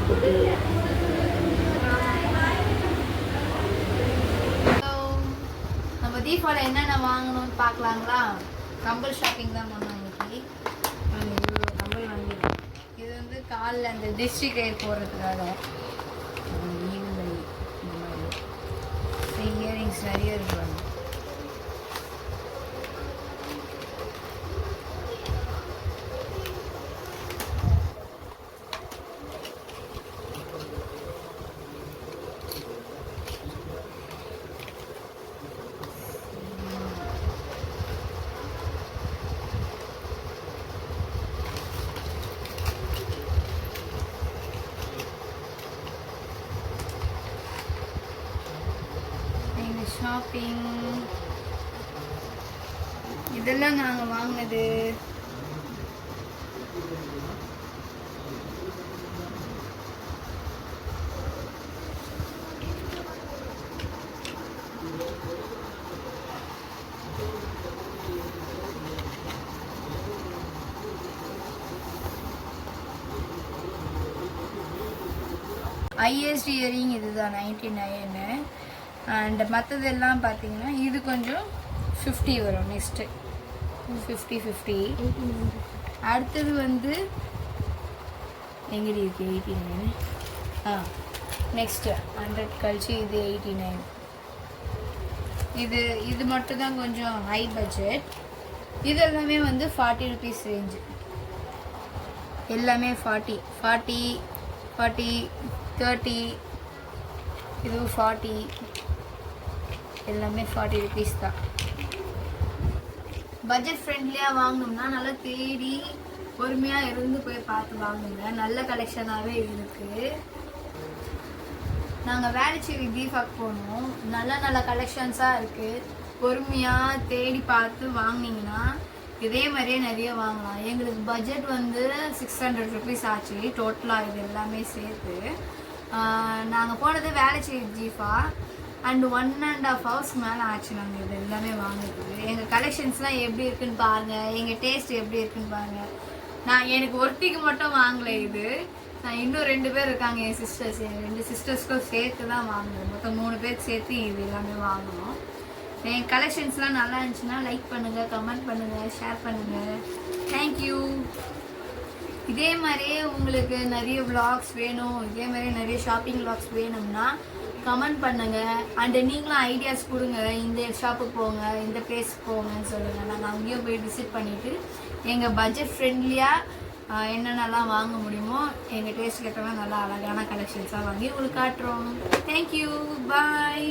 நம்ம தீபாவளி என்னென்ன வாங்கணும்னு பார்க்கலாங்களா? கம்பல் ஷாப்பிங் தான் பண்ணோம் இன்னைக்கு. இவ்வளோ கம்பல் வாங்கிடுவோம். இது வந்து காலில் அந்த டிஸ்ட்ரிக் கயிறு போடுறதுக்காக ஈவினிங் இந்த மாதிரி இயரிங்ஸ் நிறைய இருப்பாங்க. ஷாப்பிங் இதெல்லாம் நாங்கள் வாங்கினது. ஐஎஸ்டி இயரிங் இதுதான் 99. அண்ட் மற்றதெல்லாம் பார்த்தீங்கன்னா இது கொஞ்சம் 50 வரும். நெக்ஸ்ட்டு 50 அடுத்தது வந்து எங்கடி இருக்குது 89. நெக்ஸ்ட்டு 100 கழிச்சு இது 89. இது மட்டும் தான் கொஞ்சம் ஹை பட்ஜெட். இது எல்லாமே வந்து 40 ருபீஸ் ரேஞ்சு. எல்லாமே 40 30. இது 40. எல்லாமே 40 ருபீஸ் தான். பட்ஜெட் ஃப்ரெண்ட்லியாக வாங்கணும்னா நல்லா தேடி பொறுமையாக இருந்து போய் பார்த்து வாங்குங்க. நல்ல கலெக்ஷனாகவே இருக்குது. நாங்கள் வேளச்சேரி தீபாக்கு போனோம். நல்ல கலெக்ஷன்ஸாக இருக்குது. பொறுமையாக தேடி பார்த்து வாங்கினீங்கன்னா இதே மாதிரியே நிறைய வாங்கலாம். எங்களுக்கு பட்ஜெட் வந்து 600 ருபீஸ் ஆச்சு டோட்டலாக. இது எல்லாமே சேர்த்து நாங்கள் போனது வேளச்சேரி ஜீஃபா. அண்ட் 1.5 hours மேலே ஆச்சு நாங்கள் இது எல்லாமே வாங்கினது. எங்கள் கலெக்ஷன்ஸ்லாம் எப்படி இருக்குன்னு பாருங்கள். எங்கள் டேஸ்ட் எப்படி இருக்குன்னு பாருங்கள். நான் எனக்கு ஒருத்திக்கு மட்டும் வாங்கலை இது. நான் இன்னும் 2 பேர் இருக்காங்க என் சிஸ்டர்ஸ். என் 2 சிஸ்டர்ஸ்க்கும் சேர்த்து தான் வாங்கினேன். மொத்தம் 3 பேருக்கு சேர்த்து இது எல்லாமே வாங்கணும். என் கலெக்ஷன்ஸ்லாம் நல்லா இருந்துச்சுன்னா லைக் பண்ணுங்கள், கமெண்ட் பண்ணுங்கள், ஷேர் பண்ணுங்கள். தேங்க்யூ. இதே மாதிரியே உங்களுக்கு நிறைய விளாக்ஸ் வேணும், இதே மாதிரி நிறைய ஷாப்பிங் விளாக்ஸ் வேணும்னா கமெண்ட் பண்ணுங்கள். அண்டு நீங்களும் ஐடியாஸ் கொடுங்க. இந்த ஷாப்புக்கு போங்க, இந்த பிளேஸ்க்கு போங்கன்னு சொல்லுங்கள். நாங்கள் அங்கேயும் போய் விசிட் பண்ணிவிட்டு எங்கள் பட்ஜெட் ஃப்ரெண்ட்லியாக என்னென்னலாம் வாங்க முடியுமோ எங்கள் டேஸ்ட்டுக்கு ஏற்ற நல்லா அழகான கலெக்ஷன்ஸாக வாங்கி உங்களுக்கு காட்டுறோம். தேங்க்யூ. பாய்.